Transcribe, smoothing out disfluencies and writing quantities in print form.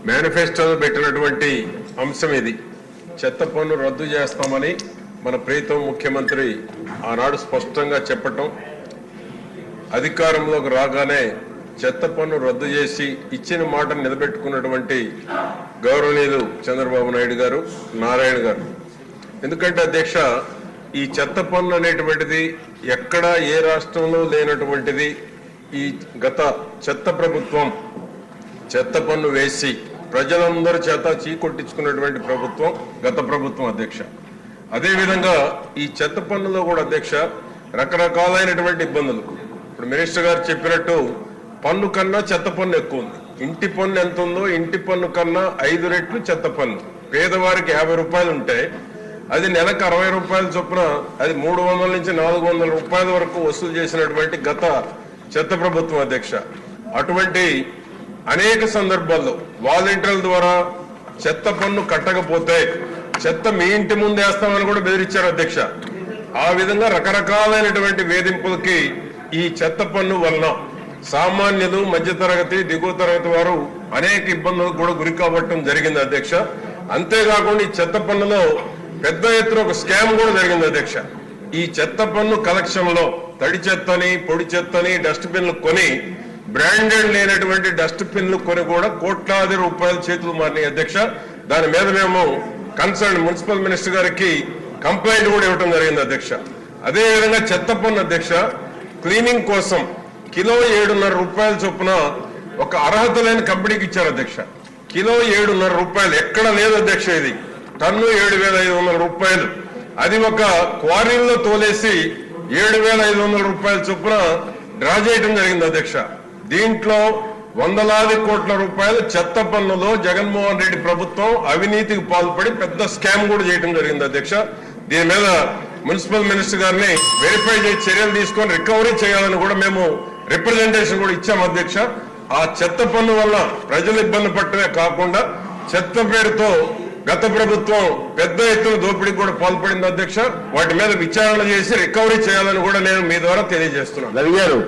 మేనిఫెస్టోలో పెట్టినటువంటి అంశం ఇది. చెత్త పన్ను రద్దు చేస్తామని మన ప్రీతం ముఖ్యమంత్రి ఆనాడు స్పష్టంగా చెప్పటం, అధికారంలోకి రాగానే చెత్త పన్ను రద్దు చేసి ఇచ్చిన మాట నిలబెట్టుకున్నటువంటి గౌరవనీయులు చంద్రబాబు నాయుడు గారు, నారాయణ గారు. ఎందుకంటే అధ్యక్ష, ఈ చెత్త పన్ను అనేటువంటిది ఎక్కడా ఏ రాష్ట్రంలో లేనటువంటిది. ఈ గత చెత్త ప్రభుత్వం చెత్త పన్ను వేసి ప్రజలందరి చేత చీకొట్టించుకున్నటువంటి ప్రభుత్వం గత ప్రభుత్వం అధ్యక్ష. అదేవిధంగా ఈ చెత్త పన్నులో కూడా అధ్యక్ష రకరకాలైనటువంటి ఇబ్బందులు. ఇప్పుడు మినిస్టర్ గారు చెప్పినట్టు పన్ను కన్నా చెత్త పన్ను ఎక్కువ ఉంది. ఇంటి పన్ను ఎంత ఉందో ఇంటి పన్ను కన్నా 5 రెట్లు చెత్త పన్ను. పేదవారికి 50 రూపాయలు ఉంటే అది నెలకు 60 రూపాయల చొప్పున అది 300 నుంచి 400 రూపాయల వరకు వసూలు చేసినటువంటి గత చెత్త ప్రభుత్వం అధ్యక్ష. అటువంటి అనేక సందర్భాల్లో వాలంటీర్ల ద్వారా చెత్త పన్ను కట్టకపోతే చెత్త మీ ఇంటి ముందు వేస్తామని కూడా బెదిరించారు అధ్యక్ష. ఆ విధంగా రకరకాలైనటువంటి వేధింపులకి ఈ చెత్త పన్ను వలన సామాన్యులు, మధ్యతరగతి, దిగువ తరగతి వారు అనేక ఇబ్బందులకు కూడా గురి కావటం జరిగింది అధ్యక్ష. అంతేకాకుండా ఈ చెత్త పన్నులో పెద్ద ఎత్తున ఒక స్కామ్ కూడా జరిగింది అధ్యక్ష. ఈ చెత్త పన్ను కలెక్షన్ లో తడి చెత్తని, పొడి చెత్తని, డస్ట్ బిన్లు కొని బ్రాండెడ్ లేనటువంటి డస్ట్ బిన్లు కొని కూడా కోట్లాది రూపాయల చేతులు మారినాయి అధ్యక్ష. దాని మీద మేము కన్సర్న్ మున్సిపల్ మినిస్టర్ గారికి కంప్లైంట్ కూడా ఇవ్వడం జరిగింది అధ్యక్ష. అదేవిధంగా చెత్త పన్ను అధ్యక్ష క్లీనింగ్ కోసం కిలో 7.5 రూపాయల చొప్పున ఒక అర్హత లేని కంపెనీకి ఇచ్చారు అధ్యక్ష. కిలో 7.5 రూపాయలు ఎక్కడ లేదు అధ్యక్ష. ఇది టన్ను 7,500 రూపాయలు. అది ఒక క్వారీల్లో తోలేసి 7,500 రూపాయల చొప్పున డ్రా చేయడం జరిగింది అధ్యక్ష. దీంట్లో వందలాది కోట్ల రూపాయలు చెత్త పన్నులో జగన్మోహన్ రెడ్డి ప్రభుత్వం అవినీతికి పాల్పడి పెద్ద స్కామ్ కూడా చేయడం జరిగింది అధ్యక్ష. దీని మీద మున్సిపల్ మినిస్టర్ గారిని వెరిఫై చేసి చర్యలు తీసుకొని రికవరీ చేయాలని కూడా మేము రిప్రజెంటేషన్ కూడా ఇచ్చాం అధ్యక్ష. ఆ చెత్త పన్ను వల్ల ప్రజలు ఇబ్బంది పట్టమే కాకుండా చెత్త పేరుతో గత ప్రభుత్వం పెద్ద ఎత్తున దోపిడీకి కూడా పాల్పడింది అధ్యక్ష. వాటి మీద విచారణ చేసి రికవరీ చేయాలని కూడా నేను మీ ద్వారా తెలియజేస్తున్నాను. రవి గారు.